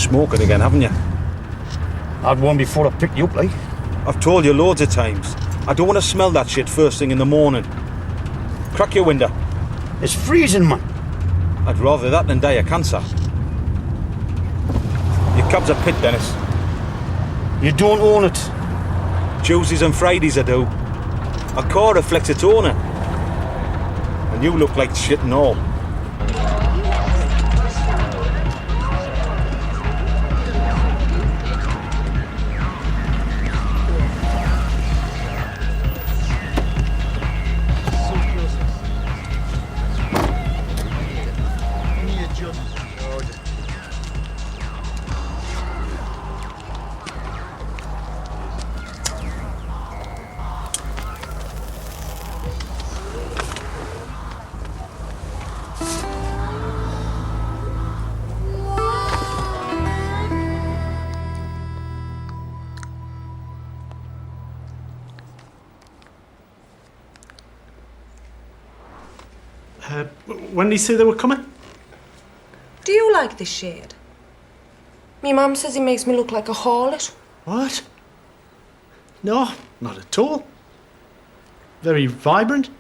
smoking again, haven't you? Had one before I picked you up, like. I've told you loads of times. I don't want to smell that shit first thing in the morning. Crack your window. It's freezing, man. I'd rather that than die of cancer. Your cab's a pit, Dennis. You don't own it. Tuesdays and Fridays I do. A car reflects its owner. And you look like shit and all. When did he say they were coming? Do you like this shade? Me mum says he makes me look like a harlot. What? No, not at all. Very vibrant.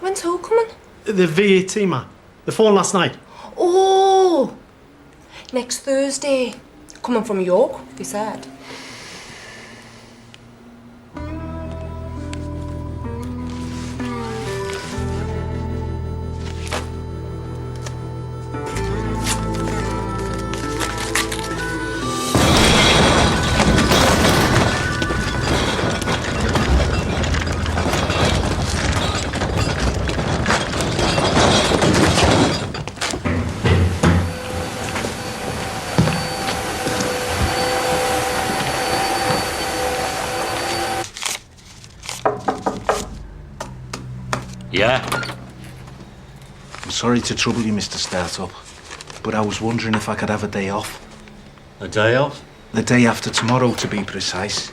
When's who coming? The VAT man. The phone last night. Oh! Next Thursday. Coming from York, they said. Yeah? I'm sorry to trouble you, Mr. Startup, but I was wondering if I could have a day off. A day off? The day after tomorrow, to be precise.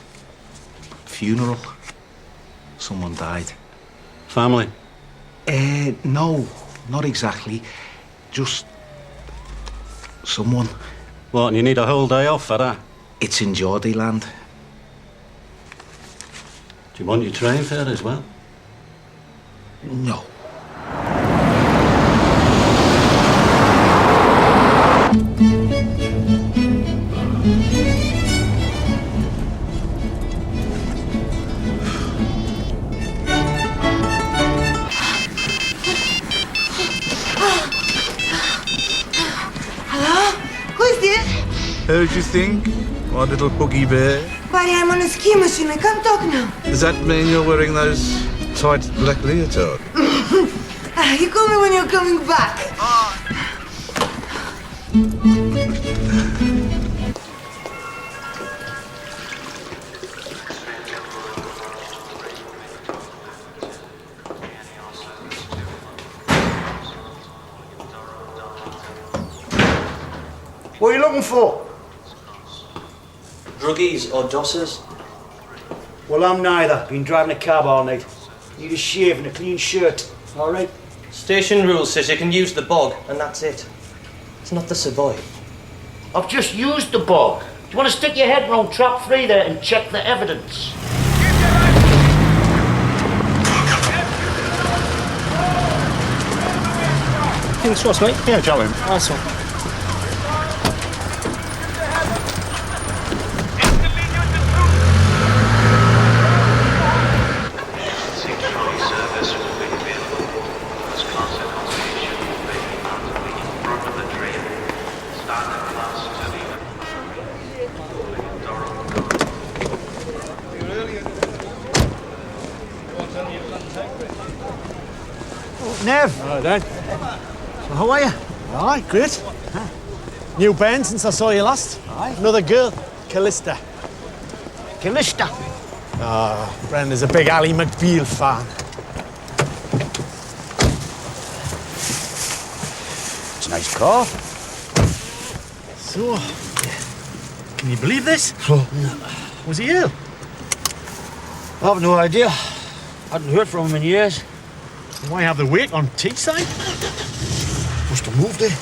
Funeral. Someone died. Family? No, not exactly. Just someone. What, and you need a whole day off for that? It's in Geordie land. Do you want your train fare as well? No. Hello? Who's this? How'd you think? My little boogie bear? Why, I'm on a ski machine. I can't talk now. Does that mean you're wearing those tight black leotard? You call me when you're coming back. What are you looking for? Druggies or dossers? Well, I'm neither. Been driving a cab all night. Need a shave and a clean shirt. All right? Station rules says you can use the bog, and that's it. It's not the Savoy. I've just used the bog. Do you want to stick your head round trap 3 there and check the evidence? Thanks, Ross, mate. Yeah, tell him. Nice one. Nev. Hello, Dan. So how are you? Aye, great. New band since I saw you last. Aye. Another girl, Callista. Callista. Brenda's a big Ally McBeal fan. It's a nice car. So, can you believe this? Was he ill? I have no idea. Hadn't heard from him in years. Why have the wake on Teesside? Must have moved there.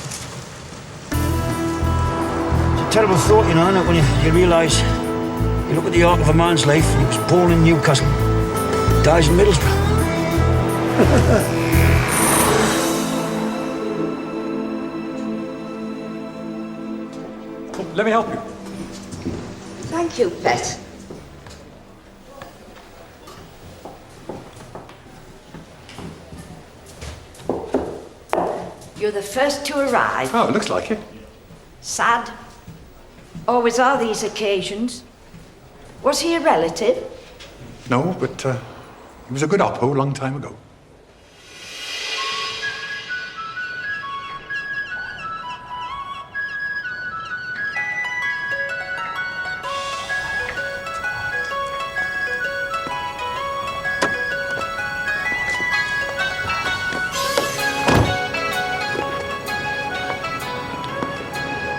Terrible thought, you know, isn't it, when you realise you look at the arc of a man's life and he was born in Newcastle, dies in Middlesbrough. Let me help you. Thank you, Pet. You're the first to arrive. Oh, it looks like it. Sad. Always are these occasions. Was he a relative? No, but he was a good oppo a long time ago.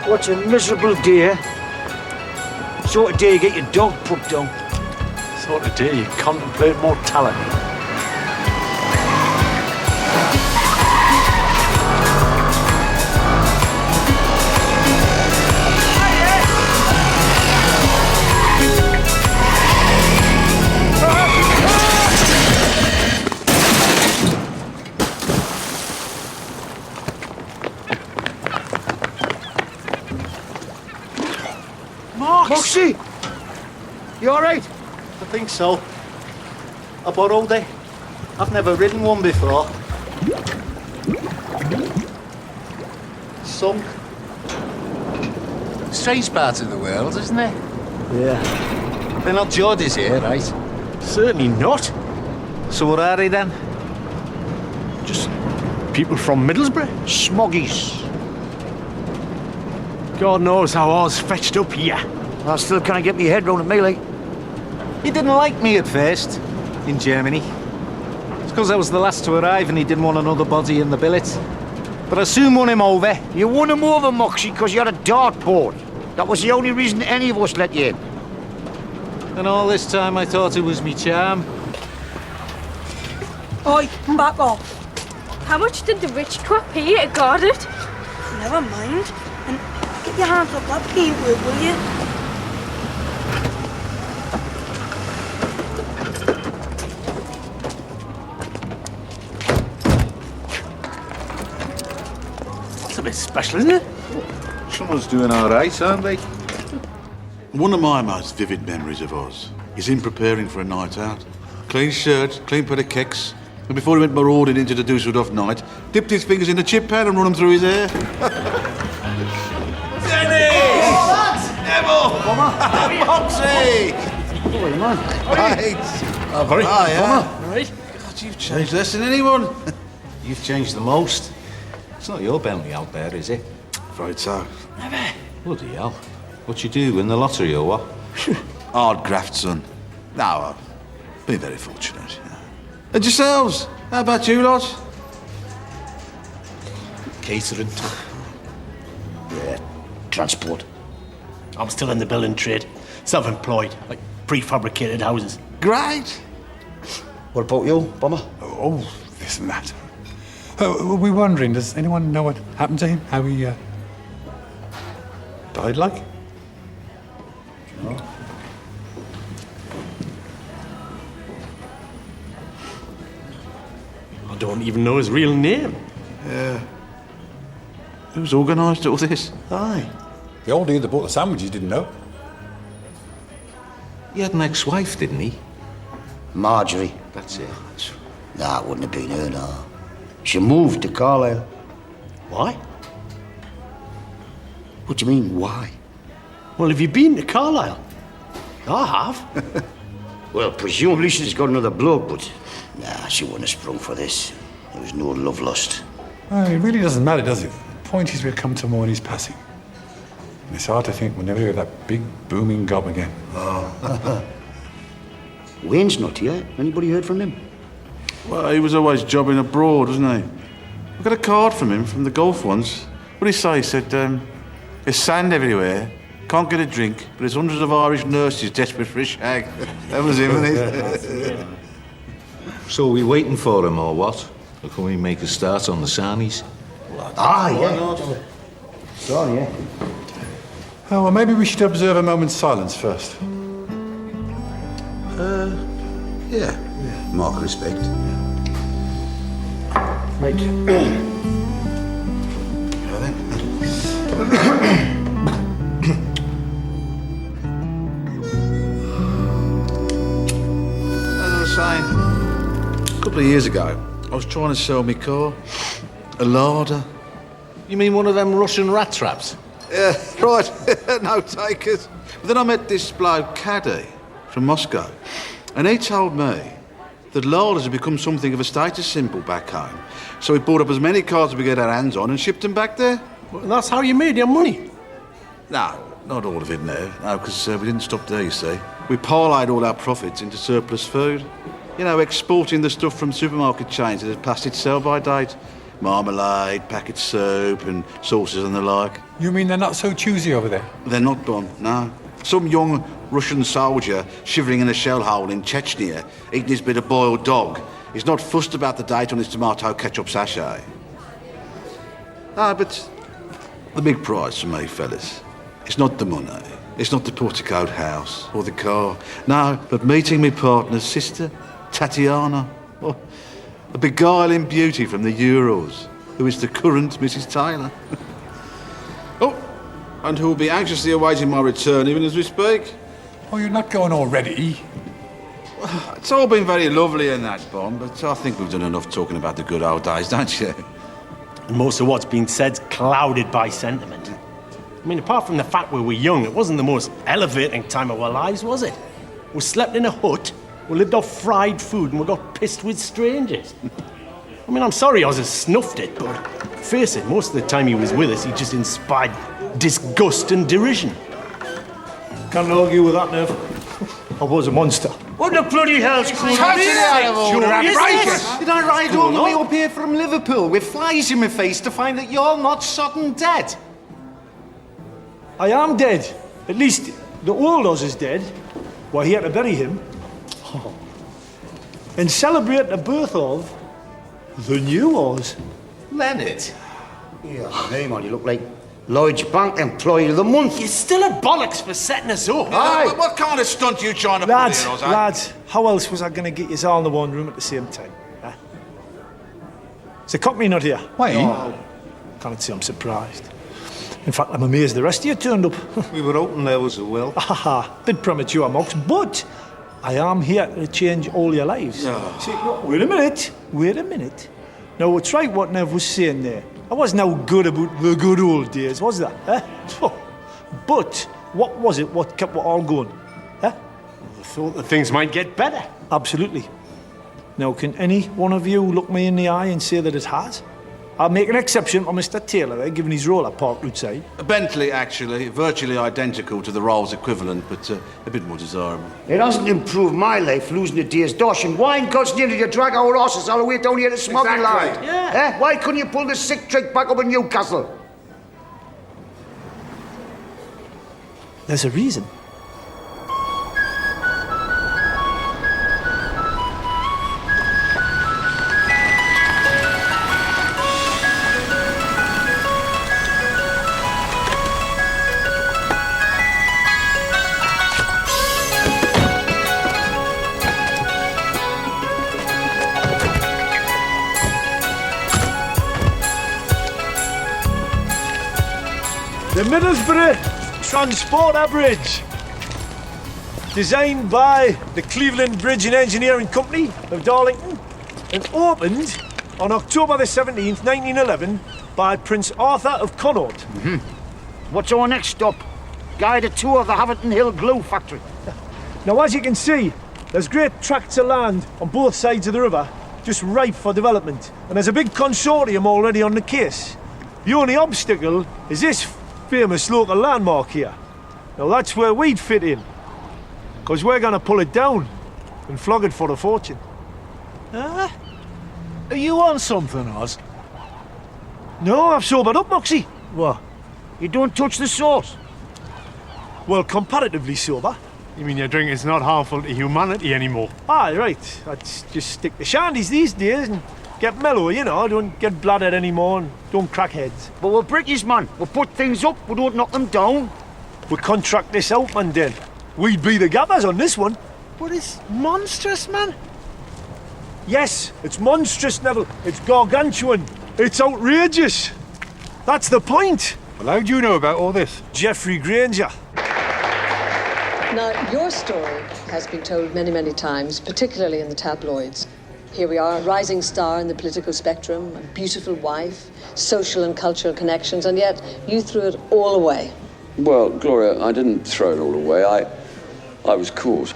What a miserable day. Sort of day you get your dog put down. Sort of day you contemplate mortality. Moxie! You alright? I think so. I borrowed it. I've never ridden one before. Sunk. Strange part of the world, isn't it? Yeah. They're not Geordies here, right? Certainly not. So what are they then? Just people from Middlesbrough? Smoggies. God knows how I was fetched up here. I still can't get my head round it, melee. He didn't like me at first, in Germany. It's because I was the last to arrive and he didn't want another body in the billet. But I soon won him over. You won him over, Moxie, because you had a dartboard. That was the only reason any of us let you in. And all this time I thought it was me charm. Oi, back off. How much did the rich twat pay you to guard it? Never mind. And get your hands off that paintwork, will you? That's a bit special, isn't it? Someone's doing all right, aren't they? One of my most vivid memories of Oz is him preparing for a night out. Clean shirt, clean pair of kicks, and before he went marauding into the Dusseldorf night, dipped his fingers in the chip pan and run them through his hair. Moxie! Oh, man. Right. Very Right. God, you've changed less than anyone. You've changed the most. It's not your Bentley out there, is it? Afraid so. Bloody hell. What you do, win the lottery or what? Hard graft, son. No, I've been very fortunate. Yeah. And yourselves? How about you lot? Catering. Yeah, transport. I'm still in the building trade. Self-employed, like prefabricated houses. Great. What about you, Bomber? Oh, this and that. We're wondering, does anyone know what happened to him? How he died like? No. I don't even know his real name. Yeah. Who's organised all this? Aye. The old dude that bought the sandwiches didn't know. He had an ex-wife, didn't he? Marjorie. That's it. Nah, it wouldn't have been her, no. She moved to Carlisle. Why? What do you mean, why? Well, have you been to Carlisle? I have. Well, presumably she's got another bloke, but nah, she wouldn't have sprung for this. There was no love lost. It really doesn't matter, does it? The point is we've come to mourn passing. And it's hard to think we'll never hear that big booming gob again. Oh. Wayne's not here. Anybody heard from him? Well, he was always jobbing abroad, wasn't he? I got a card from him from the golf once. What did he say? He said, there's sand everywhere, can't get a drink, but there's hundreds of Irish nurses desperate for a shag. That was him, wasn't it? So are we waiting for him or what? Or can we make a start on the sarnies? Yeah. Sorry, yeah. Oh, well, maybe we should observe a moment's silence first. Yeah. Mark respect. Right. As I was saying, a couple of years ago, I was trying to sell me car. A larder. You mean one of them Russian rat traps? Yeah, right. No takers. But then I met this bloke, Caddy, from Moscow. And he told me that larders had become something of a status symbol back home. So we bought up as many cars as we get our hands on and shipped them back there. Well, that's how you made your money? No, not all of it now. No, because we didn't stop there, you see. We parlayed all our profits into surplus food. You know, exporting the stuff from supermarket chains that had passed its sell-by date. Marmalade, packet soup and sauces and the like. You mean they're not so choosy over there? They're not, Bon, no. Some young Russian soldier shivering in a shell hole in Chechnya, eating his bit of boiled dog, is not fussed about the date on his tomato ketchup sachet. No, but the big prize for me, fellas, it's not the money, it's not the porticoed house or the car. No, but meeting me partner's sister, Tatiana. Oh, a beguiling beauty from the Urals, who is the current Mrs. Taylor. Oh, and who will be anxiously awaiting my return even as we speak. Oh, you're not going already? It's all been very lovely and that, Bon, but I think we've done enough talking about the good old days, don't you? And most of what's been said's clouded by sentiment. I mean, apart from the fact we were young, it wasn't the most elevating time of our lives, was it? We slept in a hut, we lived off fried food, and we got pissed with strangers. I mean, I'm sorry Oz has snuffed it, but face it, most of the time he was with us, he just inspired disgust and derision. Can't argue with that, Nev. I was a monster. What the bloody hell's going on? Totally out of order, Outrageous! Did I ride all the way up here from Liverpool with flies in my face to find that you're not sodden dead? I am dead. At least the old Oz is dead. We're here to bury him. And celebrate the birth of the new Oz. Leonard. Yeah, hey man, you look like Lloyd's Bank Employee of the Month. You're still a bollocks for setting us up. Yeah, what kind of stunt you trying to Lads, put here, Oz? lads, how else was I going to get you all in the one room at the same time? Huh? Is the Cockney not here? Why? Oh, can't say I'm surprised. In fact, I'm amazed the rest of you turned up. We were hoping there was a will. Haha, bit premature, Mox, but I am here to change all your lives. Oh. See, wait a minute. Now, it's right what Nev was saying there. I wasn't no good about the good old days, was that? Eh? But what was it what kept it all going? Eh? I thought that things might get better. Absolutely. Now, can any one of you look me in the eye and say that it has? I'll make an exception for Mr. Taylor there, given his role at Park Roadside. A Bentley, actually, virtually identical to the Rolls equivalent, but a bit more desirable. It hasn't improved my life losing a day's dosh and wine constantly to drag our horses all the way down here to smuggling line. Yeah. Why couldn't you pull the sick trick back up in Newcastle? There's a reason. The Middlesbrough Transporter Bridge. Designed by the Cleveland Bridge and Engineering Company of Darlington and opened on October the 17th, 1911 by Prince Arthur of Connaught. What's our next stop? Guided tour of the Haverton Hill glue factory. Now, as you can see, there's great tracts of land on both sides of the river, just ripe for development. And there's a big consortium already on the case. The only obstacle is this famous local landmark here. Now that's where we'd fit in, because we're going to pull it down and flog it for a fortune. Are you on something, Oz? No, I've sobered up, Moxie. What? You don't touch the sauce? Well, comparatively sober. You mean your drink is not harmful to humanity anymore? Aye, right. I'd just stick to shandies these days and get mellow, you know. Don't get bladdered anymore and don't crack heads. But we're British, man. We put things up, we don't knock them down. we contract this out, man, then. We'd be the gabbers on this one. But it's monstrous, man. Yes, it's monstrous, Neville. It's gargantuan. It's outrageous. That's the point. Well, how do you know about all this? Geoffrey Granger. Now, your story has been told many, many times, particularly in the tabloids. Here we are, a rising star in the political spectrum, a beautiful wife, social and cultural connections, and yet you threw it all away. Well, Gloria, I didn't throw it all away. I was caught.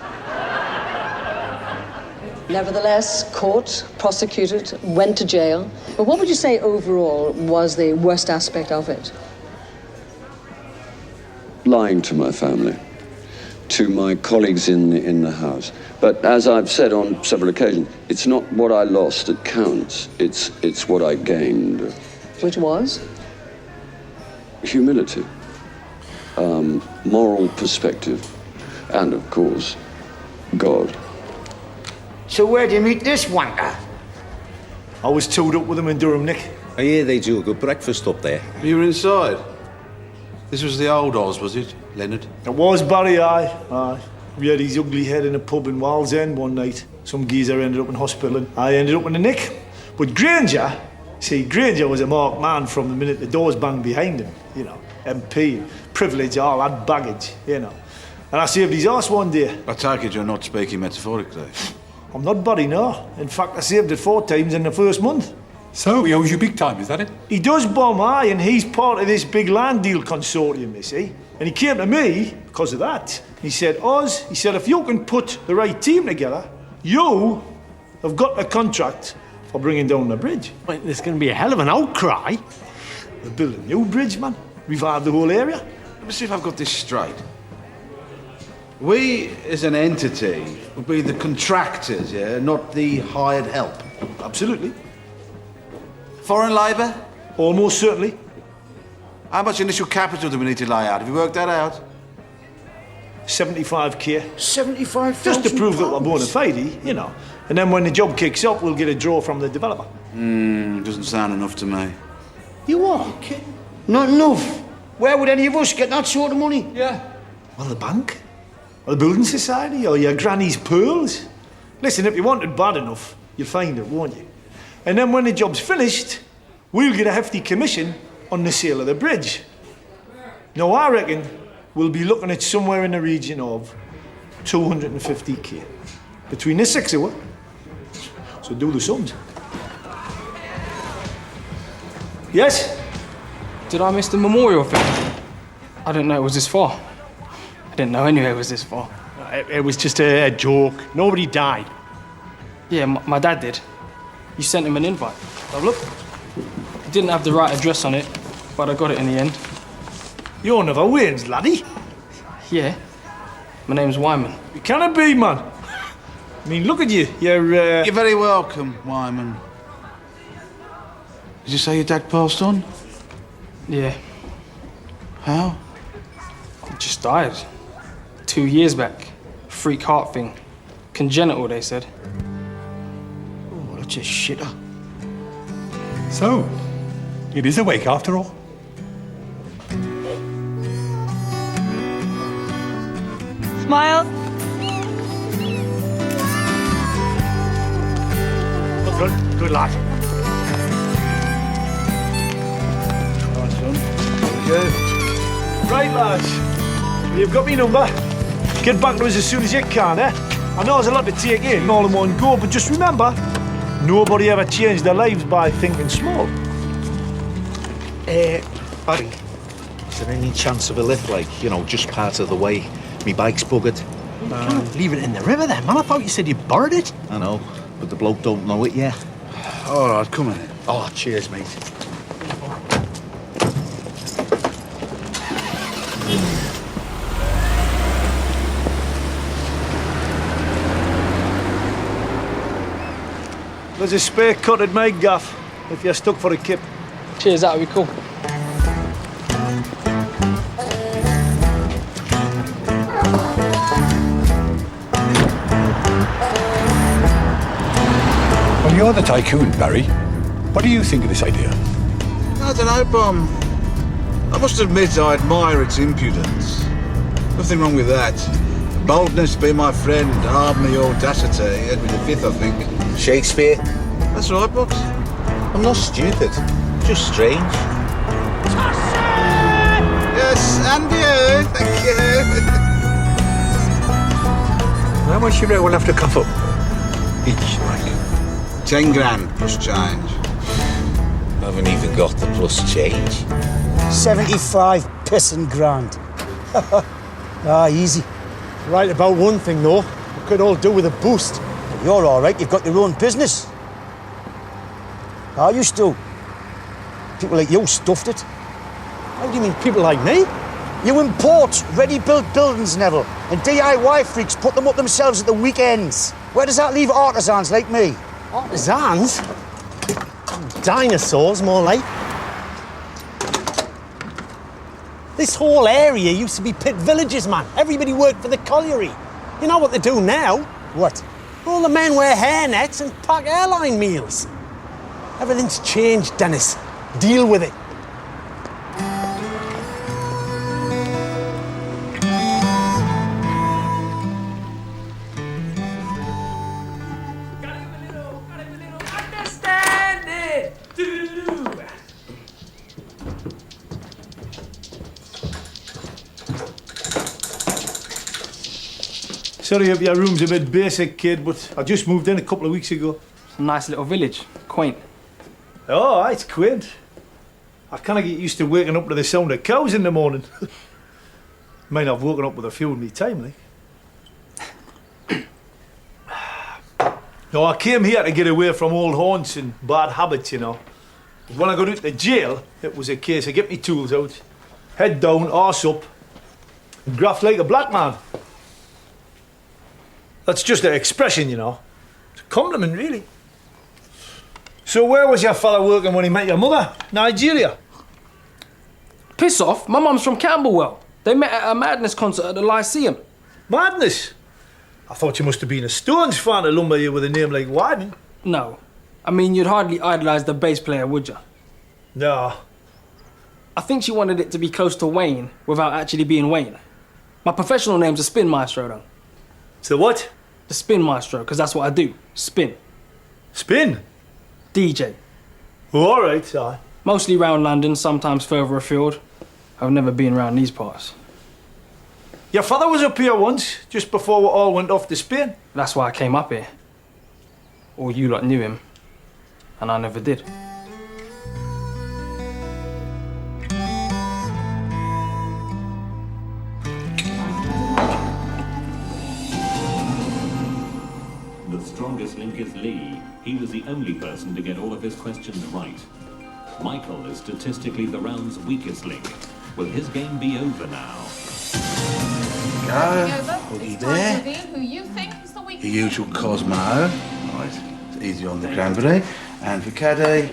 Nevertheless, caught, prosecuted, went to jail. But what would you say overall was the worst aspect of it? Lying to my family, to my colleagues in the house. But as I've said on several occasions, it's not what I lost that counts. It's what I gained. Which was? Humility, moral perspective, and of course, God. So where do you meet this wanker? I was tooled up with him in Durham, Nick. I hear they do a good breakfast up there. You were inside? This was the old Oz, was it, Leonard? It was Barry, aye. We had his ugly head in a pub in Wall's End one night. Some geezer ended up in hospital and I ended up in the Nick. But Granger, Granger was a marked man from the minute the doors banged behind him, you know. MP, privilege, all that baggage, you know. And I saved his arse one day. I take it you're not speaking metaphorically. I'm not Barry, no. In fact, I saved it 4 times in the first month. So, he owes you big time, is that it? He does, Bom, aye, and he's part of this big land deal consortium, you see. And he came to me because of that. He said, Oz, if you can put the right team together, you have got a contract for bringing down the bridge. Wait, there's going to be a hell of an outcry. They're building a new bridge, man. Revive the whole area. Let me see if I've got this straight. We, as an entity, would be the contractors, yeah, not the hired help. Absolutely. Foreign labour? Almost certainly. How much initial capital do we need to lay out? Have you worked that out? 75k. 75,000 Just to prove that we're bona fide, you know. And then when the job kicks up, we'll get a draw from the developer. Doesn't sound enough to me. You are? Not enough. Where would any of us get that sort of money? Yeah. Well, the bank. Or the building society, or your granny's pearls. Listen, if you want it bad enough, you'll find it, won't you? And then when the job's finished, we'll get a hefty commission on the sale of the bridge. Now, I reckon we'll be looking at somewhere in the region of 250k. Between the 6 of us. So do the sums. Yes? Did I miss the memorial thing? I didn't know it was this far. I didn't know anyway it was this far. It was just a joke. Nobody died. Yeah, my dad did. You sent him an invite. Have a look. It didn't have the right address on it, but I got it in the end. You're never wins, laddie. Yeah. My name's Wyman. You cannot be, man. I mean, look at you. You're very welcome, Wyman. Did you say your dad passed on? Yeah. How? He just died. 2 years back. Freak heart thing. Congenital, they said. Oh, that's a shitter. So, it is a wake after all. Smile. Good lad. Good. Right, lads. You've got me number. Get back to us as soon as you can, eh? I know there's a lot to take in all in one go, but just remember, nobody ever changed their lives by thinking small. Barry, is there any chance of a lift, like, you know, just part of the way? Me bike's buggered. You can't leave it in the river then, man. I thought you said you borrowed it. I know, but the bloke don't know it yet. All right, come in. Oh, cheers, mate. There's a spare cut at my gaff if you're stuck for a kip. Cheers, that'll be cool. Well, you're the tycoon, Barry. What do you think of this idea? I don't know, Bum. I must admit I admire its impudence. Nothing wrong with that. Boldness be my friend, harden the audacity. Edward V, I think. Shakespeare? That's right, Bucks. I'm not stupid, just strange. Yes, and you. Thank you. How much you reckon we'll have to cough up? Each, like? 10 grand plus change. I haven't even got the plus change. 75 pissing grand. Ah, easy. Right about one thing, though. We could all do with a boost. You're all right, you've got your own business. I used to. People like you stuffed it. How do you mean, people like me? You import ready-built buildings, Neville, and DIY freaks put them up themselves at the weekends. Where does that leave artisans like me? Artisans? Dinosaurs, more like. This whole area used to be pit villages, man. Everybody worked for the colliery. You know what they do now? What? All the men wear hairnets and pack airline meals. Everything's changed, Dennis. Deal with it. Sorry if your room's a bit basic, kid, but I just moved in a couple of weeks ago. It's a nice little village. Quaint. Oh, it's quaint. I kind of get used to waking up to the sound of cows in the morning. Might have woken up with a few in me time, like. No, I came here to get away from old haunts and bad habits, you know. But when I got into jail, it was a case of get me tools out, head down, arse up, and graft like a black man. That's just an expression, you know. It's a compliment, really. So where was your fella working when he met your mother? Nigeria? Piss off. My mum's from Camberwell. They met at a Madness concert at the Lyceum. Madness? I thought you must have been a Stones fan to lumber you with a name like Wyman. No. I mean, you'd hardly idolise the bass player, would you? No. I think she wanted it to be close to Wayne without actually being Wayne. My professional name's a spin maestro, though. So what? The spin maestro, because that's what I do. Spin. Spin? DJ. Oh, all right, aye. Mostly round London, sometimes further afield. I've never been around these parts. Your father was up here once, just before we all went off to Spain. That's why I came up here. Or you lot knew him, and I never did. The strongest link is Lee. He was the only person to get all of his questions right. Michael is statistically the round's weakest link. Will his game be over now? Go. Hooky there. Who you think is the weakest The usual Cosmo. Right. It's easy on the cranberry. And for Caddy,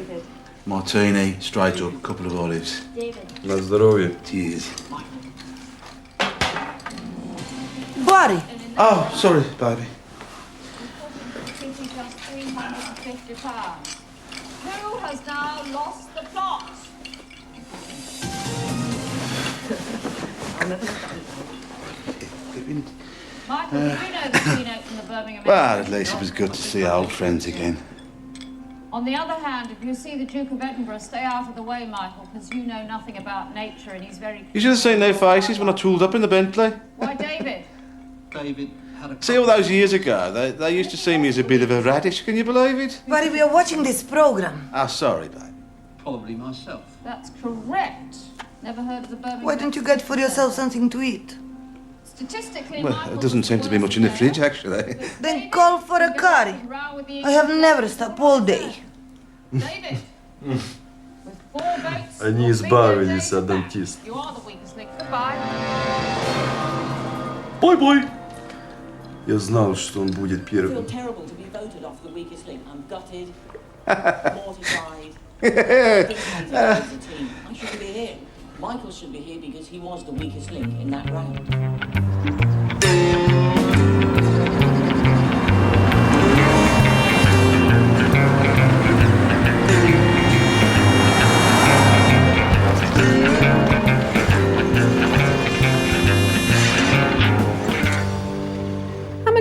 martini, straight up, couple of olives. На здоровье. Cheers. Buddy. Oh, sorry, baby. £350. Who has now lost the plot? Michael, did you know the keynote from the Birmingham? Well, at least it was good to see old friends again. On the other hand, if you see the Duke of Edinburgh, stay out of the way, Michael, because you know nothing about nature and he's very... You should have seen their faces when I tooled up in the Bentley. Why, David? David had a... See, all those years ago, they used to see me as a bit of a radish. Can you believe it? Buddy, we are watching this program. Ah, sorry, babe. Probably myself. That's correct. Never heard of the Birmingham... Why don't you get for yourself something to eat? Statistically, Well, Michael there doesn't seem to be much in the fridge, actually. Then call for a curry. I have never stopped all day. David, with 4 votes, Они избавились от дантиста. you are the weakest link. Goodbye. Бой-бой! Я знал, что он будет I feel первым. terrible to be voted off the weakest link. I'm gutted, mortified. I shouldn't be here. Michael should be here because he was the weakest link in that round.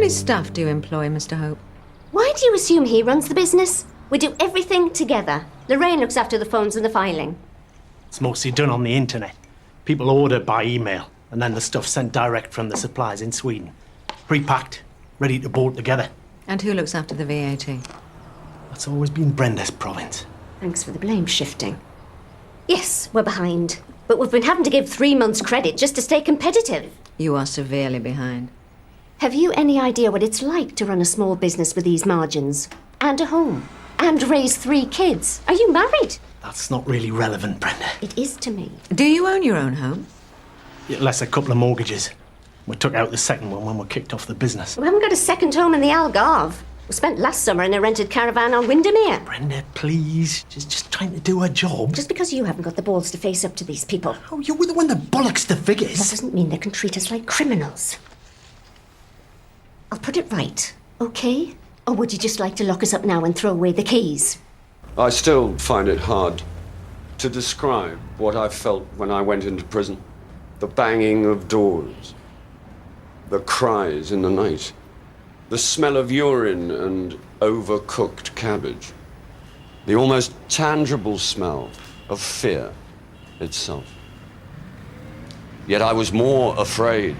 many staff do you employ, Mr. Hope? Why do you assume he runs the business? We do everything together. Lorraine looks after the phones and the filing. It's mostly done on the internet. People order by email, and then the stuff's sent direct from the suppliers in Sweden. Pre-packed, ready to bolt together. And who looks after the VAT? That's always been Brenda's province. Thanks for the blame shifting. Yes, we're behind. But we've been having to give 3 months' credit just to stay competitive. You are severely behind. Have you any idea what it's like to run a small business with these margins? And a home? And raise 3 kids? Are you married? That's not really relevant, Brenda. It is to me. Do you own your own home? Less a couple of mortgages. We took out the second one when we kicked off the business. We haven't got a second home in the Algarve. We spent last summer in a rented caravan on Windermere. Brenda, please. Just trying to do her job. Just because you haven't got the balls to face up to these people. Oh, you're the one that bollocks the figures. That doesn't mean they can treat us like criminals. I'll put it right, okay? Or would you just like to lock us up now and throw away the keys? I still find it hard to describe what I felt when I went into prison. The banging of doors, the cries in the night, the smell of urine and overcooked cabbage, the almost tangible smell of fear itself. Yet I was more afraid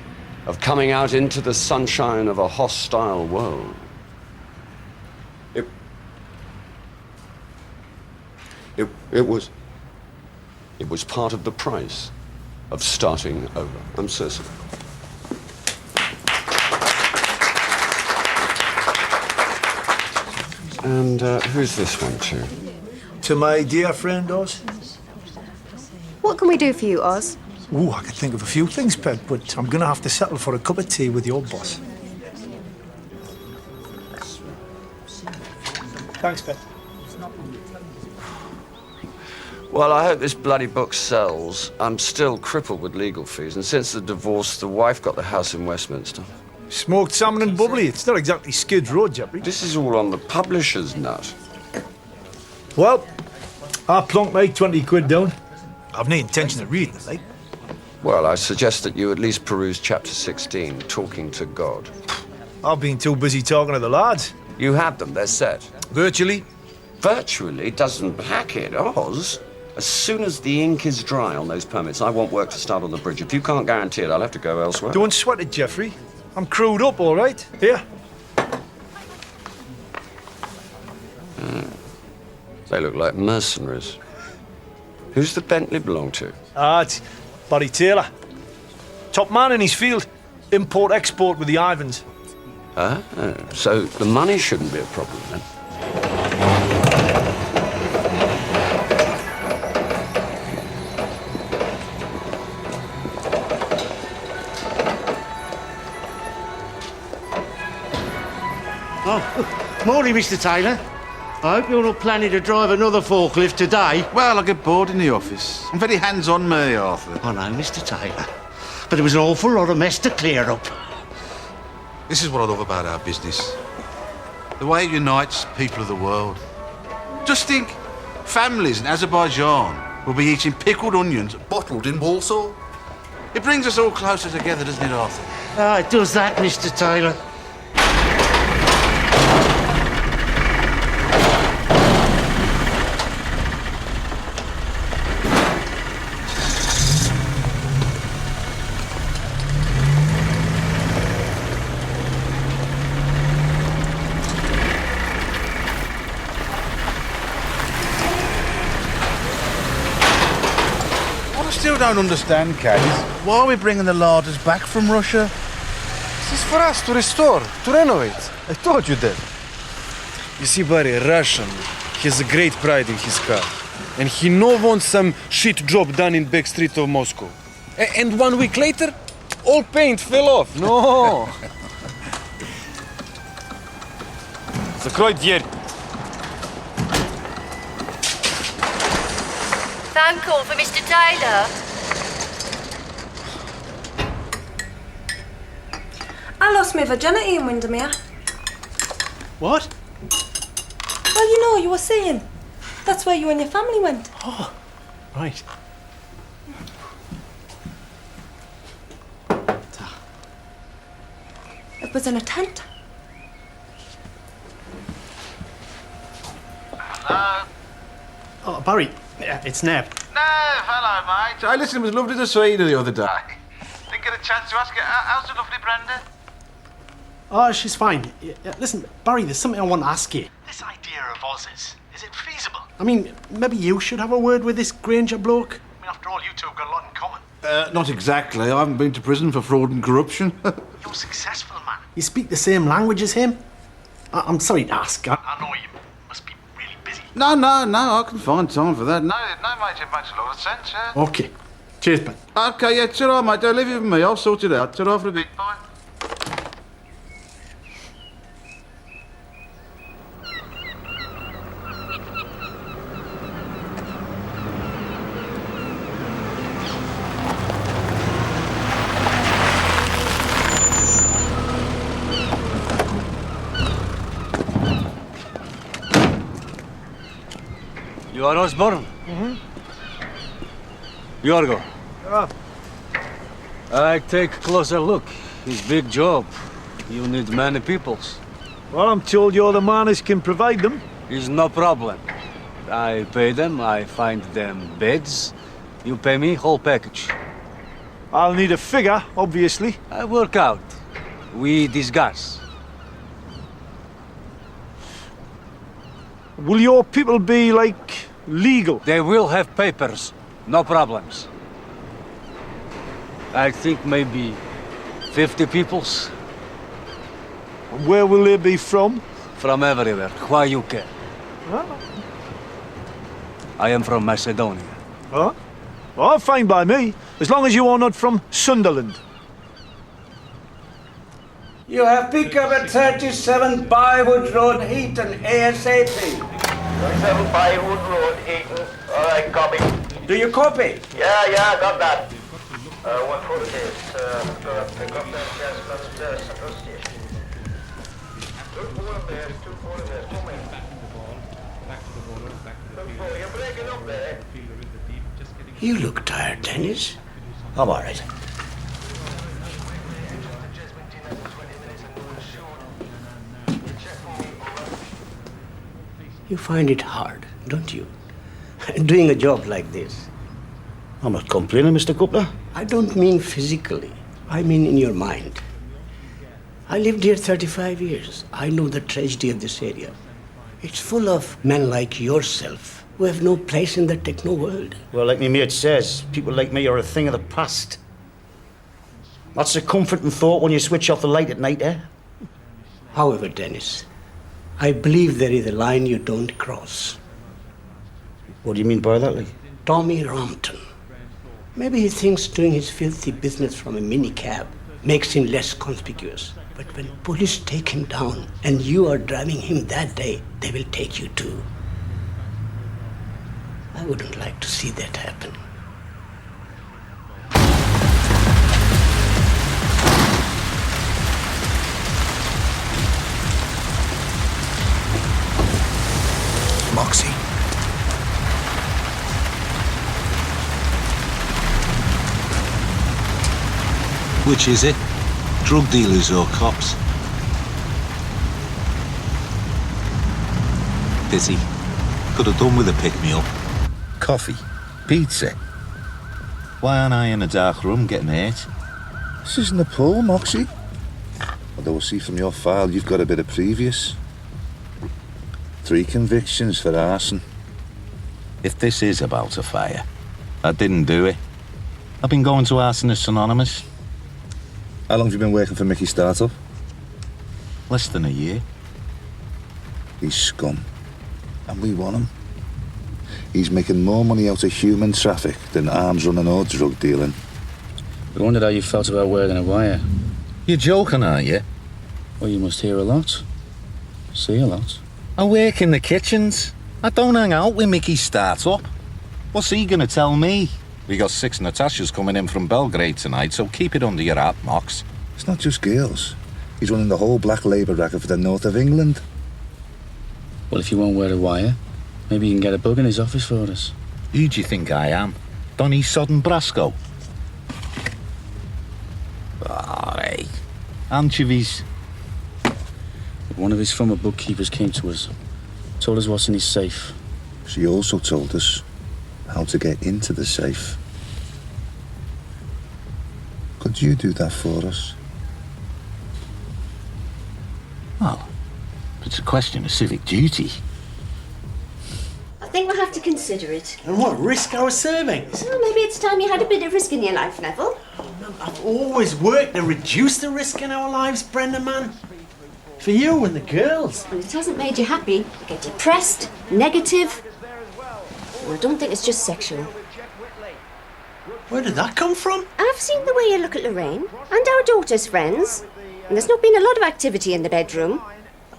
of coming out into the sunshine of a hostile world. It was part of the price of starting over. I'm so sorry. And who's this one to? To my dear friend Oz. What can we do for you, Oz? Ooh, I could think of a few things, Pet, but I'm gonna have to settle for a cup of tea with your boss. Thanks, Pet. Well, I hope this bloody book sells. I'm still crippled with legal fees, and since the divorce, the wife got the house in Westminster. Smoked salmon and bubbly. It's not exactly Skid Row, Jeffrey. This is all on the publisher's nut. Well, I plunked my 20 quid down. I've no intention of reading it, like. Well, I suggest that you at least peruse chapter 16, Talking to God. I've been too busy talking to the lads. You have them, they're set. Virtually. Virtually doesn't hack it, Oz. As soon as the ink is dry on those permits, I want work to start on the bridge. If you can't guarantee it, I'll have to go elsewhere. Don't sweat it, Jeffrey. I'm crewed up, all right? Here. They look like mercenaries. Who's the Bentley belong to? It's Barry Taylor. Top man in his field. Import-export with the Ivans. So the money shouldn't be a problem then. Oh, morning, Mr. Taylor. I hope you're not planning to drive another forklift today. Well, I get bored in the office. I'm very hands-on, me, Arthur. I know, Mr. Taylor. But there was an awful lot of mess to clear up. This is what I love about our business. The way it unites people of the world. Just think, families in Azerbaijan will be eating pickled onions bottled in Warsaw. It brings us all closer together, doesn't it, Arthur? Ah, it does that, Mr. Taylor. I still don't understand, Case. Why are we bringing the larders back from Russia? This is for us to restore, to renovate. I told you that. You see, Barry, a Russian, he has a great pride in his car. And he no wants some shit job done in back street of Moscow. And 1 week later, all paint fell off. No! Закрой дверь. Phone call for Mr. Taylor. I lost my virginity in Windermere. What? Well, you know, you were saying. That's where you and your family went. Oh, right. It was in a tent. Barry, it's Neb. No, hello, mate. I listened, it was lovely to see you the other day. Didn't get a chance to ask you, how's the lovely Brenda? Oh, she's fine. Listen, Barry, there's something I want to ask you. This idea of Oz's, is it feasible? I mean, maybe you should have a word with this Granger bloke. I mean, after all, you two have got a lot in common. Not exactly. I haven't been to prison for fraud and corruption. You're successful, man. You speak the same language as him? I'm sorry to ask. I know you must be really busy. No, I can find time for that. No, mate, it makes a lot of sense, yeah. Okay. Cheers, Ben. Okay, yeah, ta-ra, mate. Don't leave it with me. I'll sort it out. Ta-ra for a bit. Bye. You are Osborne? Yorgo. I take closer look. It's big job. You need many peoples. Well, I'm told you're the man who can provide them. It's no problem. I pay them, I find them beds. You pay me whole package. I'll need a figure, obviously. I work out. We discuss. Will your people be, like, legal? They will have papers. No problems. I think maybe 50 peoples. Where will they be from? From everywhere. Why you care? Huh? I am from Macedonia. Huh? Oh, fine by me. As long as you are not from Sunderland. You have pickup at 37 Bywood Road, Heaton, ASAP. 37 Bywood Road, Heaton. All right, copy. Do you copy? Yeah, got that. What for it is? Pick up that gas central station. Two quarter coming. You're breaking up there. You look tired, Dennis. I'm all right. You find it hard, don't you? Doing a job like this. I'm not complaining, Mr. Coupler. I don't mean physically. I mean in your mind. I lived here 35 years. I know the tragedy of this area. It's full of men like yourself who have no place in the techno world. Well, like me mate says, people like me are a thing of the past. That's a comforting thought when you switch off the light at night, eh? However, Dennis, I believe there is a line you don't cross. What do you mean by that, like? Tommy Rompton. Maybe he thinks doing his filthy business from a minicab makes him less conspicuous. But when police take him down and you are driving him that day, they will take you too. I wouldn't like to see that happen. Moxie. Which is it? Drug dealers or cops? Pity. Could have done with a pick-me-up. Coffee. Pizza. Why aren't I in a dark room getting hurt? This isn't a poll, Moxie. Although I see from your file you've got a bit of previous. 3 convictions for arson. If this is about a fire, I didn't do it. I've been going to Arsonists Anonymous. How long have you been working for Mickey Startup? Less than a year. He's scum. And we want him. He's making more money out of human traffic than arms running or drug dealing. I wondered how you felt about wearing a wire. You're joking, aren't you? Well, you must hear a lot. See a lot. I work in the kitchens. I don't hang out with Mickey Startup. What's he gonna tell me? We got 6 Natashas coming in from Belgrade tonight, so keep it under your hat, Mox. It's not just girls. He's running the whole black labour racket for the north of England. Well, if you won't wear a wire, maybe you can get a bug in his office for us. Who do you think I am? Donny Sodden Brasco? Alright. Anchovies. One of his former bookkeepers came to us, told us what's in his safe. She also told us how to get into the safe. Could you do that for us? Well, it's a question of civic duty. I think we'll have to consider it. And what, risk our servings? Well, maybe it's time you had a bit of risk in your life, Neville. I've always worked to reduce the risk in our lives, Brenda, man. For you and the girls. Well, it hasn't made you happy. You get depressed, negative. And I don't think it's just sexual. Where did that come from? I've seen the way you look at Lorraine and our daughter's friends. And there's not been a lot of activity in the bedroom.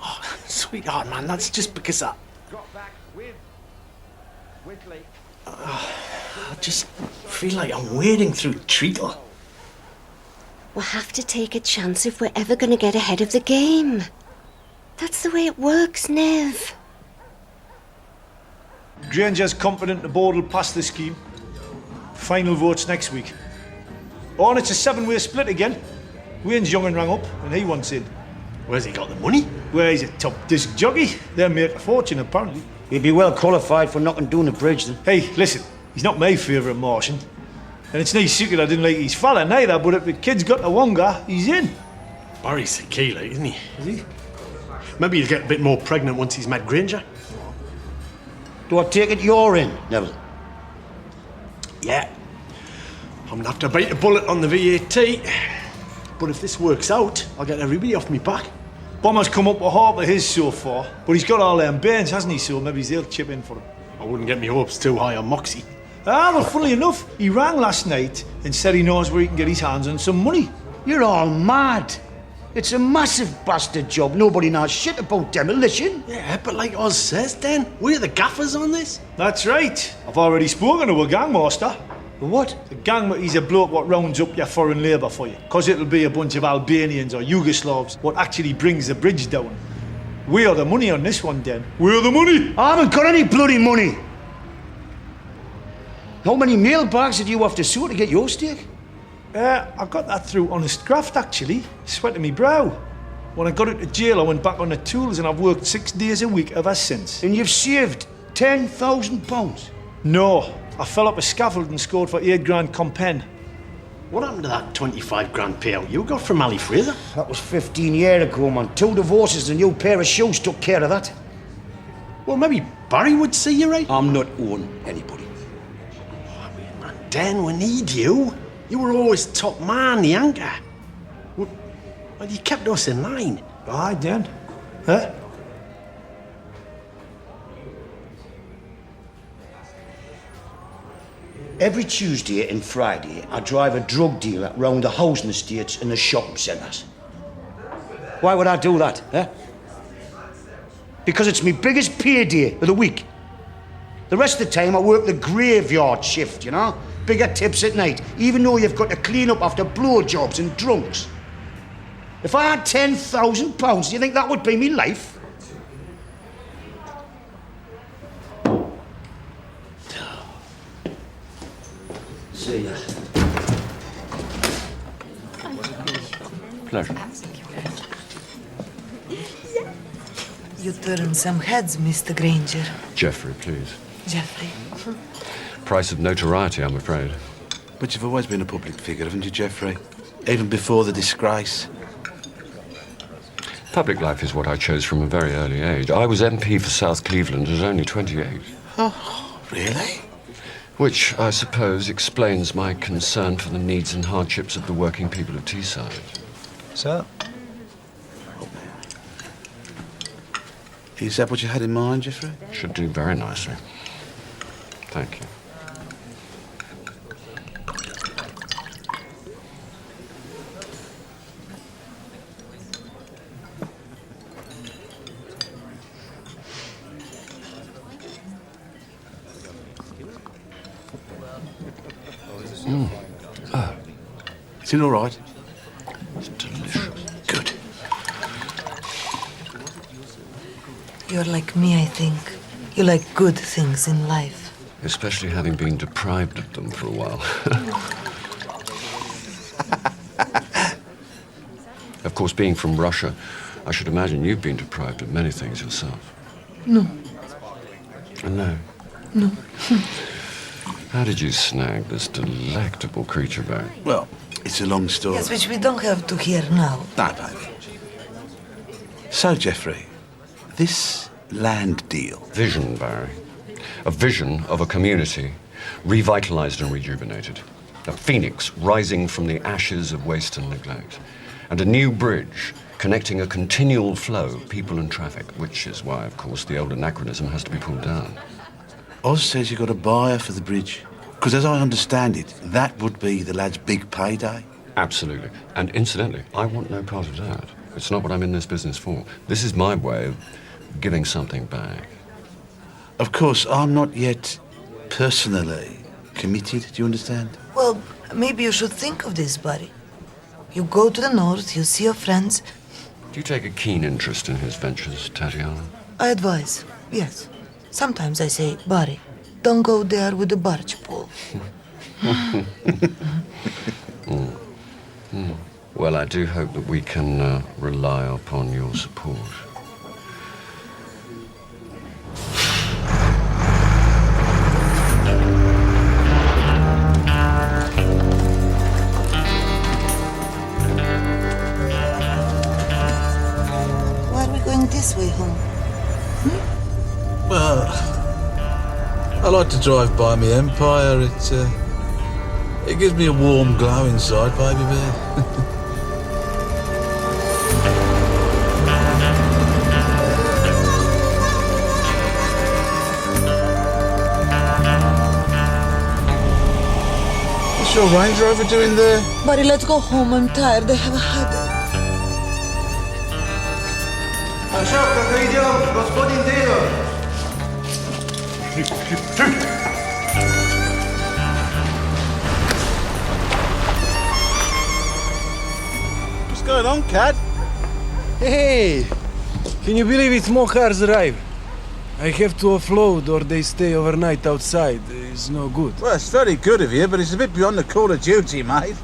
Oh, sweetheart, man, that's just because I just feel like I'm wading through treacle. We'll have to take a chance if we're ever going to get ahead of the game. That's the way it works, Nev. Granger's confident the board will pass the scheme. Final votes next week. Oh, and it's a 7-way split again. Wayne's young and rang up, and he wants in. Where's he got the money? Well, he's a top disc jockey. They'll make a fortune, apparently. He'd be well qualified for knocking down the bridge, then. Hey, listen, he's not my favourite Martian. And it's no secret I didn't like his fella neither, but if the kid's got the wonga, he's in. Barry's a keeler, isn't he? Is he? Maybe he'll get a bit more pregnant once he's met Granger. Do I take it you're in, Neville? Yeah. I'm gonna have to bite a bullet on the VAT. But if this works out, I'll get everybody off me back. Bomber's come up with half of his so far, but he's got all them bairns, hasn't he? So maybe they'll chip in for him. I wouldn't get me hopes too high on Moxie. Ah, well, funnily enough, he rang last night and said he knows where he can get his hands on some money. You're all mad. It's a massive bastard job. Nobody knows shit about demolition. Yeah, but like Oz says, Dan, we're the gaffers on this. That's right. I've already spoken to a gangmaster. What? The gang, he's a bloke what rounds up your foreign labour for you. 'Cause it'll be a bunch of Albanians or Yugoslavs what actually brings the bridge down. We're the money on this one, Dan. We're the money. I haven't got any bloody money. How many mailbags did you have to sew to get your stake? I got that through honest graft, actually. Sweat to me brow. When I got into jail, I went back on the tools and I've worked 6 days a week ever since. And you've saved £10,000? No. I fell up a scaffold and scored for 8 grand compen. What happened to that 25 grand payout you got from Ali Fraser? That was 15 years ago, man. 2 divorces and a new pair of shoes took care of that. Well, maybe Barry would see you, right? I'm not owing anybody. Dan, we need you. You were always top man, the anchor. Well, you kept us in line. Aye, Dan. Huh? Every Tuesday and Friday, I drive a drug dealer round the housing estates and the shopping centres. Why would I do that, eh? Because it's my biggest payday of the week. The rest of the time, I work the graveyard shift, you know? Bigger tips at night, even though you've got to clean up after blowjobs and drunks. If I had £10,000, do you think that would be me life? See ya. Pleasure. You turn some heads, Mr. Granger. Geoffrey, please. Jeffrey. Price of notoriety, I'm afraid. But you've always been a public figure, haven't you, Geoffrey? Even before the disgrace. Public life is what I chose from a very early age. I was MP for South Cleveland at only 28. Oh, really? Which, I suppose, explains my concern for the needs and hardships of the working people of Teesside. So? Is that what you had in mind, Geoffrey? Should do very nicely. Thank you. Is it all right? It's delicious. Good. You're like me, I think. You like good things in life. Especially having been deprived of them for a while. Of course, being from Russia, I should imagine you've been deprived of many things yourself. No. No. No. How did you snag this delectable creature back? Well, it's a long story. Yes, which we don't have to hear now. No, baby. So, Jeffrey, this land deal. Vision, Barry. A vision of a community revitalized and rejuvenated. A phoenix rising from the ashes of waste and neglect. And a new bridge connecting a continual flow of people and traffic, which is why, of course, the old anachronism has to be pulled down. Oz says you got a buyer for the bridge. Because as I understand it, that would be the lad's big payday. Absolutely. And incidentally, I want no part of that. It's not what I'm in this business for. This is my way of giving something back. Of course, I'm not yet personally committed, do you understand? Well, maybe you should think of this, Barry. You go to the north, you see your friends. Do you take a keen interest in his ventures, Tatiana? I advise, yes. Sometimes I say, Barry, don't go there with the barge pole. Well, I do hope that we can rely upon your support. Why are we going this way home? Well, I like to drive by my empire. It gives me a warm glow inside, baby bear. What's your Range Rover doing there? Barry, let's go home. I'm tired. I have a headache. What's going on, Cat? Hey! Can you believe it? More cars arrive. I have to offload or they stay overnight outside. It's no good. Well, it's very good of you, but it's a bit beyond the call of duty, mate.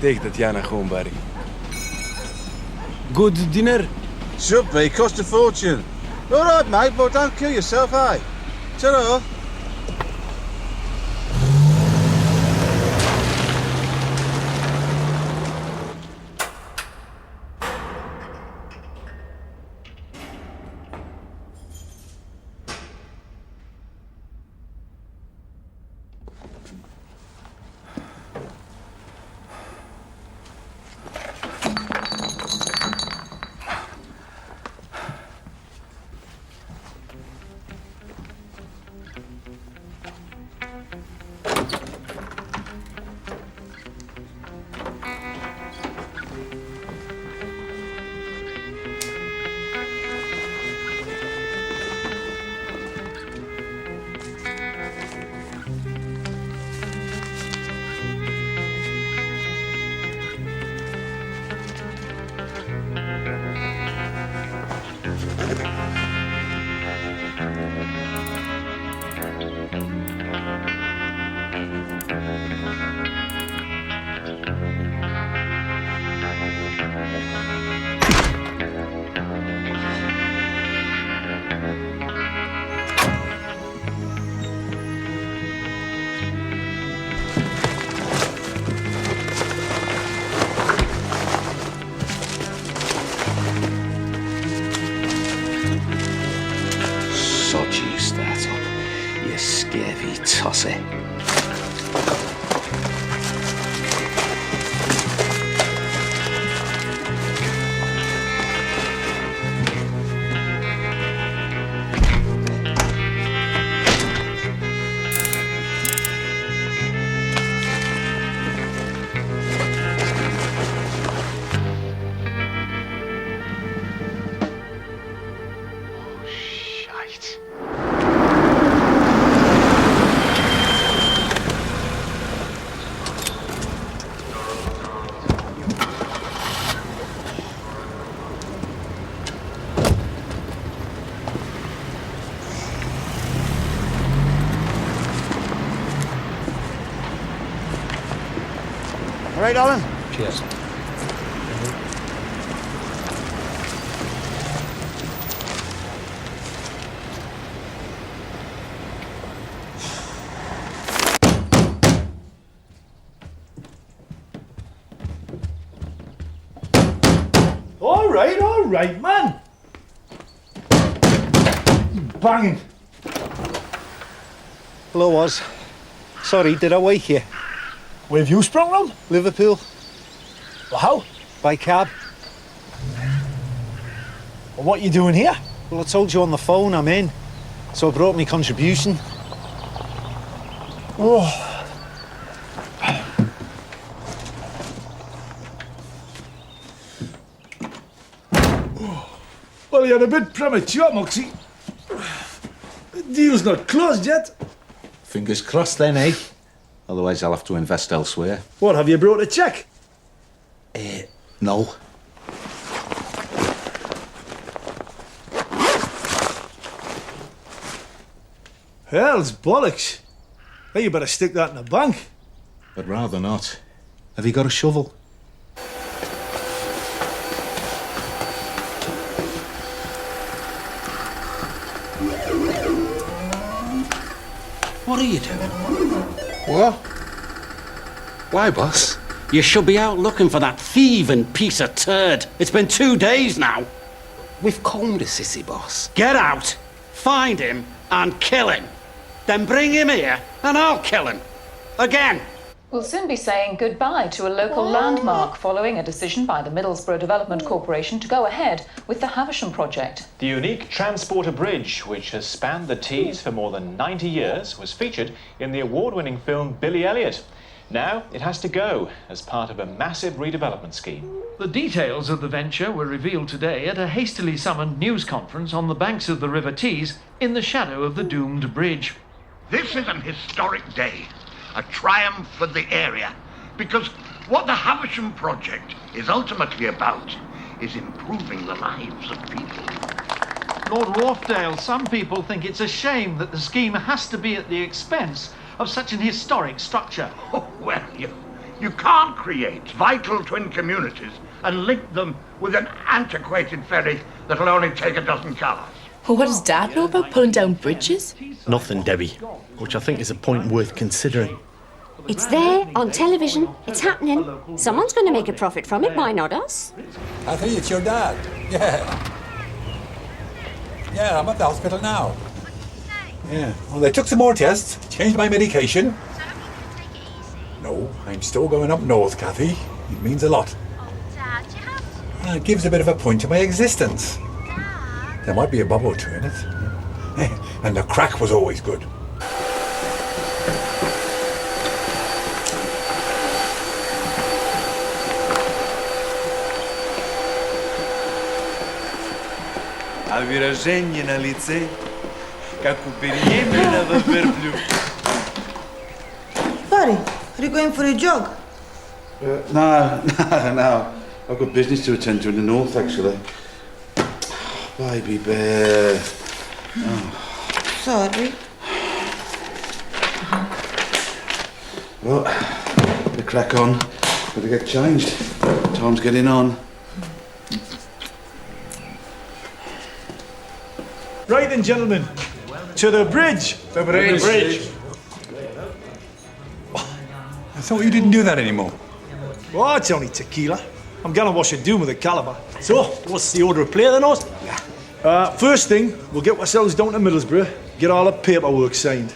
Take Tatiana home, Barry. Good dinner? Should be. Cost a fortune. All right, mate, but don't kill yourself, eh? Ta-ra. Sod you, start-up. You scurvy tosser. All right, Alan? Cheers. All right, man. Banging. Hello, Oz. Sorry, did I wake you? Where have you sprung from? Liverpool. Well, how? By cab. Well, what are you doing here? Well, I told you on the phone I'm in. So I brought me contribution. Oh. Well, you're a bit premature, Moxie. The deal's not closed yet. Fingers crossed then, eh? Otherwise I'll have to invest elsewhere. What, have you brought a cheque? No. Hell's bollocks. Hey, you better stick that in the bank. But rather not. Have you got a shovel? What are you doing? What? Why, boss? You should be out looking for that thieving piece of turd. It's been 2 days now. We've combed a sissy, boss. Get out, find him, and kill him. Then bring him here, and I'll kill him. Again. We'll soon be saying goodbye to a local landmark following a decision by the Middlesbrough Development Corporation to go ahead with the Havisham project. The unique transporter bridge, which has spanned the Tees for more than 90 years, was featured in the award-winning film Billy Elliot. Now it has to go as part of a massive redevelopment scheme. The details of the venture were revealed today at a hastily summoned news conference on the banks of the River Tees in the shadow of the doomed bridge. This is an historic day, a triumph for the area, because what the Havisham project is ultimately about is improving the lives of people. Lord Wharfdale, some people think it's a shame that the scheme has to be at the expense of such an historic structure. Oh, well, you can't create vital twin communities and link them with an antiquated ferry that'll only take a dozen cars. Well, what does Dad know about pulling down bridges? Nothing, Debbie, which I think is a point worth considering. It's there, on television, it's happening. Someone's going to make a profit from it, why not us? I think it's your dad. Yeah, I'm at the hospital now. Yeah, well, they took some more tests, changed my medication. No, I'm still going up north, Kathy. It means a lot. It gives a bit of a point to my existence. There might be a bob or two in it. And the crack was always good. Выражение на лице, как у беременного верблюда. Barry, are you going for a jog? No. I've got business to attend to in the north, actually. Baby bear. Oh. Sorry. Well, the crack on. Better get changed. Time's getting on. Right then, gentlemen, to the bridge. The bridge. I thought you didn't do that anymore. Oh, it's only tequila. I'm gonna wash it down with a caliber. So, what's the order of play then, Oz? First thing, we'll get ourselves down to Middlesbrough, get all the paperwork signed.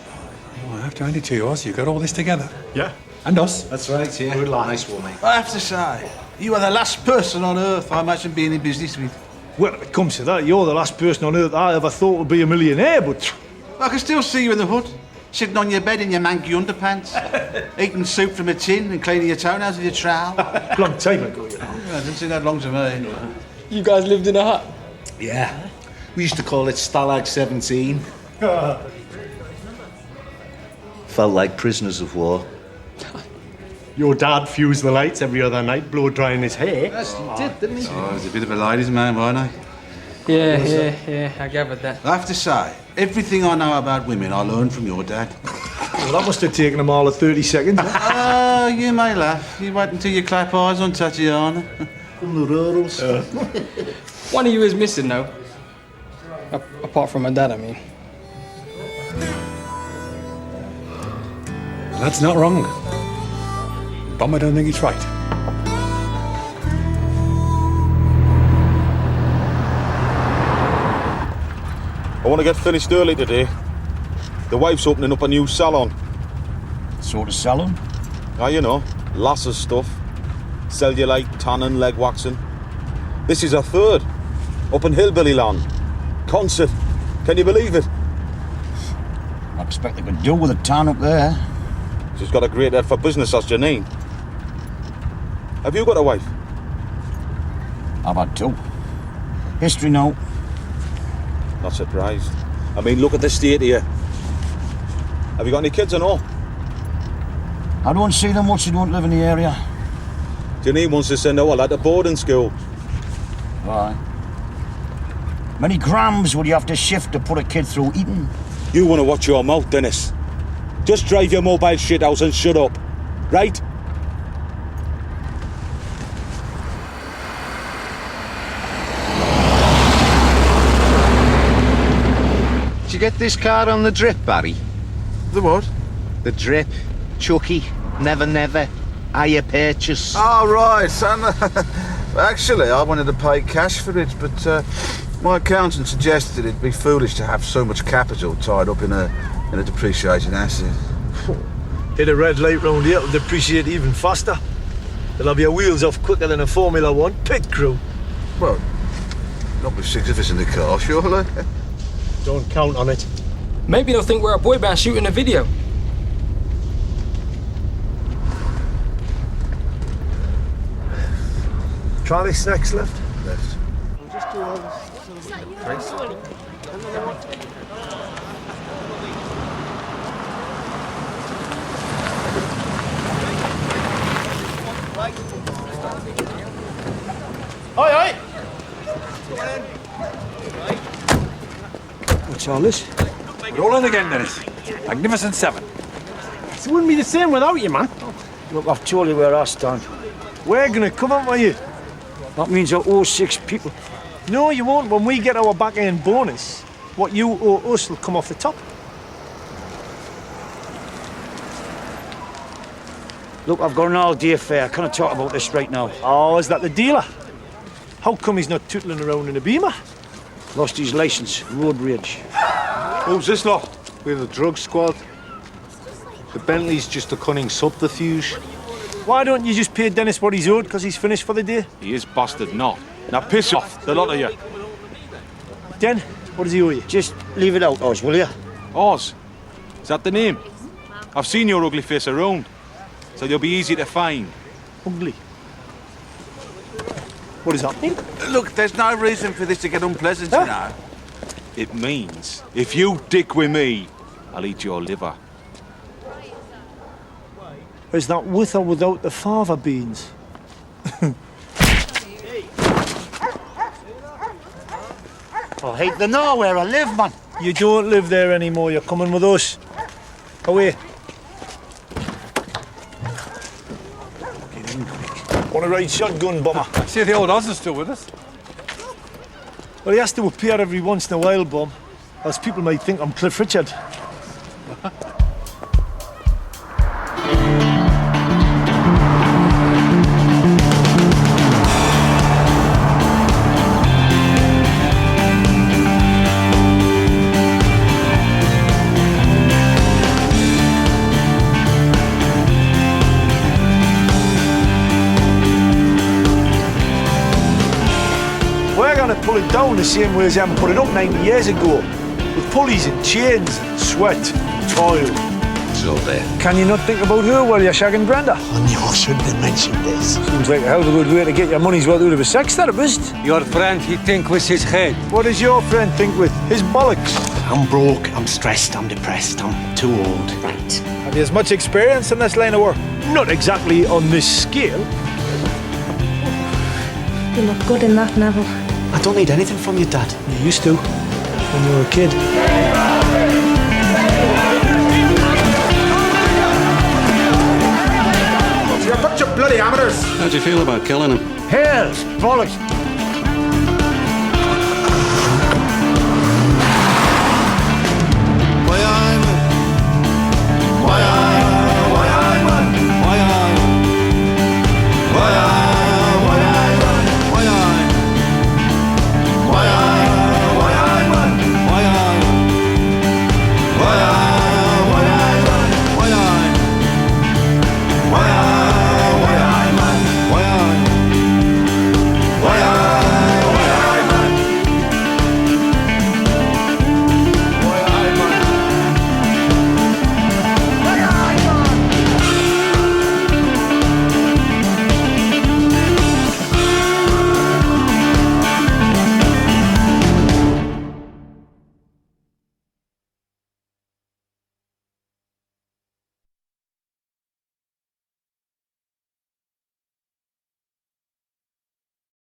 Oh, I have to hand it to you, Oz. You got all this together. Yeah. And us. That's right, yeah. Good lad. Nice woman. I have to say, you are the last person on earth I imagine being in business with. Well, if it comes to that, you're the last person on earth I ever thought would be a millionaire, but... I can still see you in the hood, sitting on your bed in your manky underpants, eating soup from a tin and cleaning your toenails with your trowel. Long time ago, you know. Yeah, it didn't seem that long to me. You guys lived in a hut? Yeah. We used to call it Stalag 17. Felt like prisoners of war. Your dad fused the lights every other night, blow drying his hair. Yes, he did, didn't he? Oh, he's a bit of a ladies' man, wasn't he? Yeah, I gathered that. I have to say, everything I know about women I learned from your dad. Well, that must have taken them all of 30 seconds. Oh, you may laugh. You wait until you clap eyes on Tatiana. From the rurals. One of you is missing, though. Apart from my dad, I mean. That's not wrong. But I don't think it's right. want to get finished early today. The wife's opening up a new salon. Sort of salon? Ah, you know, lasses stuff. Cellulite, tanning, leg waxing. This is her third. Up in Hillbilly Land. Concert. Can you believe it? I expect they could do with a tan up there. She's got a great head for business, as Janine. Have you got a wife? I've had two. History note. Not surprised. I mean, look at the state here. Have you got any kids or no? I don't see them much. They don't live in the area. Janine wants to send our lad to boarding school. Why? Many grams would you have to shift to put a kid through Eton? You want to watch your mouth, Dennis. Just drive your mobile shit out and shut up. Right? Did you get this car on the drip, Barry? The what? The drip. Chucky. Never, never. Hire purchase. Oh, right, son. Actually, I wanted to pay cash for it, but my accountant suggested it'd be foolish to have so much capital tied up in a depreciating asset. Hit a red light round here, it'll depreciate even faster. They'll have your wheels off quicker than a Formula 1 pit crew. Well, not with 6 of us in the car, surely. Don't count on it. Maybe they'll think we're a boy band shooting a video. Try this next left. Left. Aye, aye. What's all this? Rolling again, Dennis. Magnificent 7. It wouldn't be the same without you, man. Look, I've told you where I stand. We're gonna come up with you. That means I owe 6 people. No, you won't. When we get our back end bonus, what you owe us will come off the top. Look, I've got an all-day affair. I can't talk about this right now. Oh, is that the dealer? How come he's not tootling around in a Beamer? Lost his licence. Road rage. Who's this lot? We're the drug squad. The Bentley's just a cunning subterfuge. Why don't you just pay Dennis what he's owed because he's finished for the day? He is bastard not. Now piss off, the lot of you. Den, what does he owe you? Just leave it out, Oz, will you? Oz? Is that the name? I've seen your ugly face around, so you'll be easy to find. Ugly? What does that mean? Look, there's no reason for this to get unpleasant, you know. It means, if you dick with me, I'll eat your liver. Is that with or without the fava beans? I hate to know where I live, man. You don't live there anymore. You're coming with us. Away. Get in quick. Want to ride shotgun, bomber? I see the old Oz is still with us. Well, he has to appear every once in a while, Bum. Else people might think I'm Cliff Richard. Pull it down the same way as them put it up 90 years ago. With pulleys and chains and sweat and toil. So there. Can you not think about her while you're shagging Brenda? I knew I shouldn't have mentioned this. Seems like a hell of a good way to get your money's worth out of a sex therapist. Your friend, he think with his head. What does your friend think with his bollocks? I'm broke, I'm stressed, I'm depressed, I'm too old. Right. Have you as much experience in this line of work? Not exactly on this scale. You look good in that, Neville. I don't need anything from you, Dad. You used to, when you were a kid. You're a bunch of bloody amateurs. How'd you feel about killing him? Hell, bollocks.